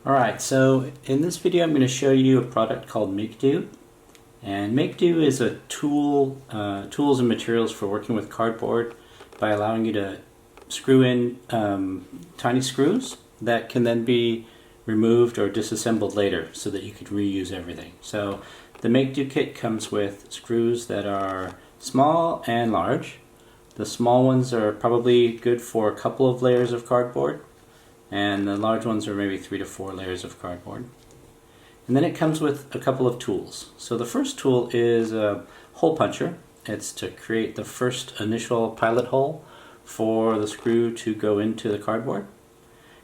Alright, so in this video I'm going to show you a product called MakeDo. And MakeDo is a tool, tools and materials for working with cardboard by allowing you to screw in tiny screws that can then be removed or disassembled later so that you could reuse everything. So the MakeDo kit comes with screws that are small and large. The small ones are probably good for a couple of layers of cardboard, and the large ones are maybe 3 to 4 layers of cardboard. And then it comes with a couple of tools. So the first tool is a hole puncher. It's to create the first initial pilot hole for the screw to go into the cardboard.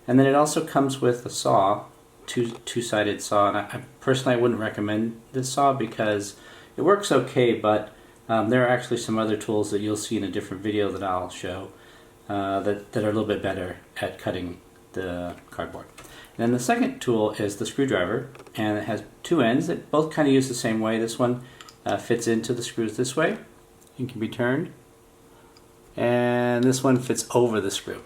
And then it also comes with a saw, two-sided saw. And I personally wouldn't recommend this saw because it works okay, but there are actually some other tools that you'll see in a different video that I'll show that are a little bit better at cutting the cardboard. And then the second tool is the screwdriver, and it has two ends that both kind of use the same way. This one fits into the screws this way and can be turned, and this one fits over the screw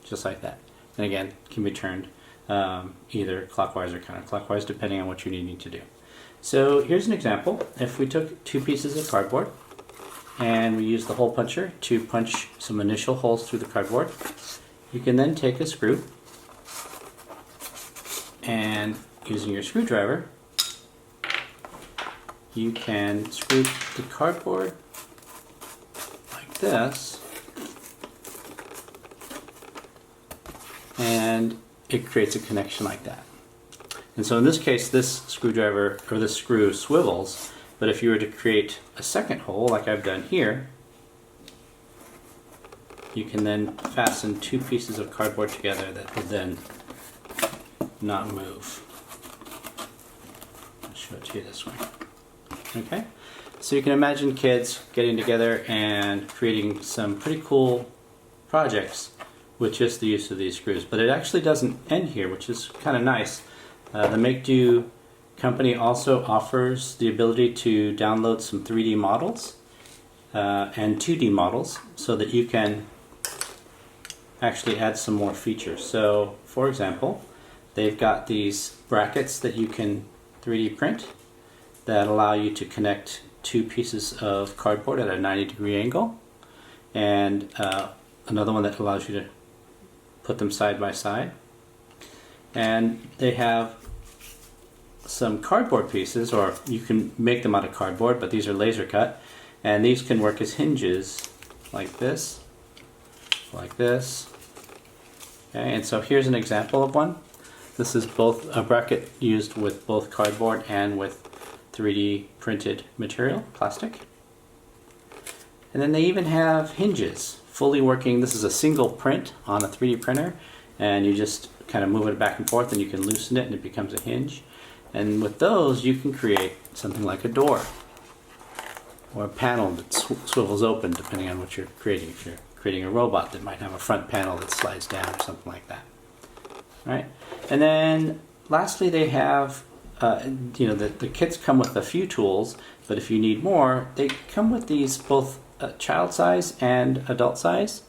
just like that, and again can be turned either clockwise or counterclockwise depending on what you're needing to do. So here's an example. If we took two pieces of cardboard and we use the hole puncher to punch some initial holes through the cardboard, you can then take a screw and using your screwdriver you can screw the cardboard like this, and it creates a connection like that. And so in this case this screwdriver, or this screw, swivels, but if you were to create a second hole like I've done here, you can then fasten two pieces of cardboard together that will then not move. I'll show it to you this way. Okay? So you can imagine kids getting together and creating some pretty cool projects with just the use of these screws. But it actually doesn't end here, which is kind of nice. The MakeDo company also offers the ability to download some 3D models and 2D models so that you can actually add some more features. So for example, they've got these brackets that you can 3D print that allow you to connect two pieces of cardboard at a 90-degree angle, and another one that allows you to put them side by side. And they have some cardboard pieces, or you can make them out of cardboard, but these are laser cut, and these can work as hinges like this. Like this. Okay, and so here's an example of one. This is both a bracket used with both cardboard and with 3D printed material, plastic. And then they even have hinges, fully working. This is a single print on a 3D printer, and you just kind of move it back and forth and you can loosen it and it becomes a hinge. And with those you can create something like a door or a panel that swivels open depending on what you're creating. If you're creating a robot that might have a front panel that slides down or something like that. Right? And then lastly they have, the kits come with a few tools, but if you need more, they come with these both child size and adult size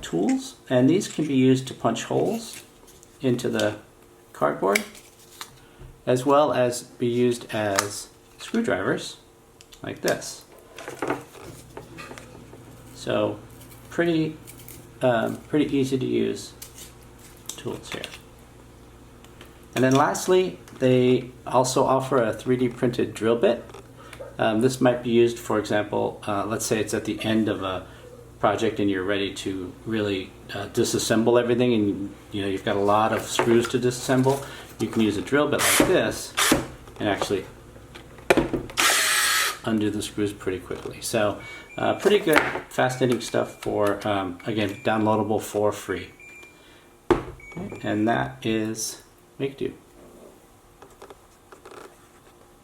tools, and these can be used to punch holes into the cardboard as well as be used as screwdrivers like this. So pretty easy to use tools here. And then lastly, they also offer a 3D printed drill bit. This might be used, for example, let's say it's at the end of a project and you're ready to really disassemble everything, and you've got a lot of screws to disassemble. You can use a drill bit like this and actually undo the screws pretty quickly. So pretty good, fascinating stuff for, again, downloadable for free. Okay, and that is MakeDo.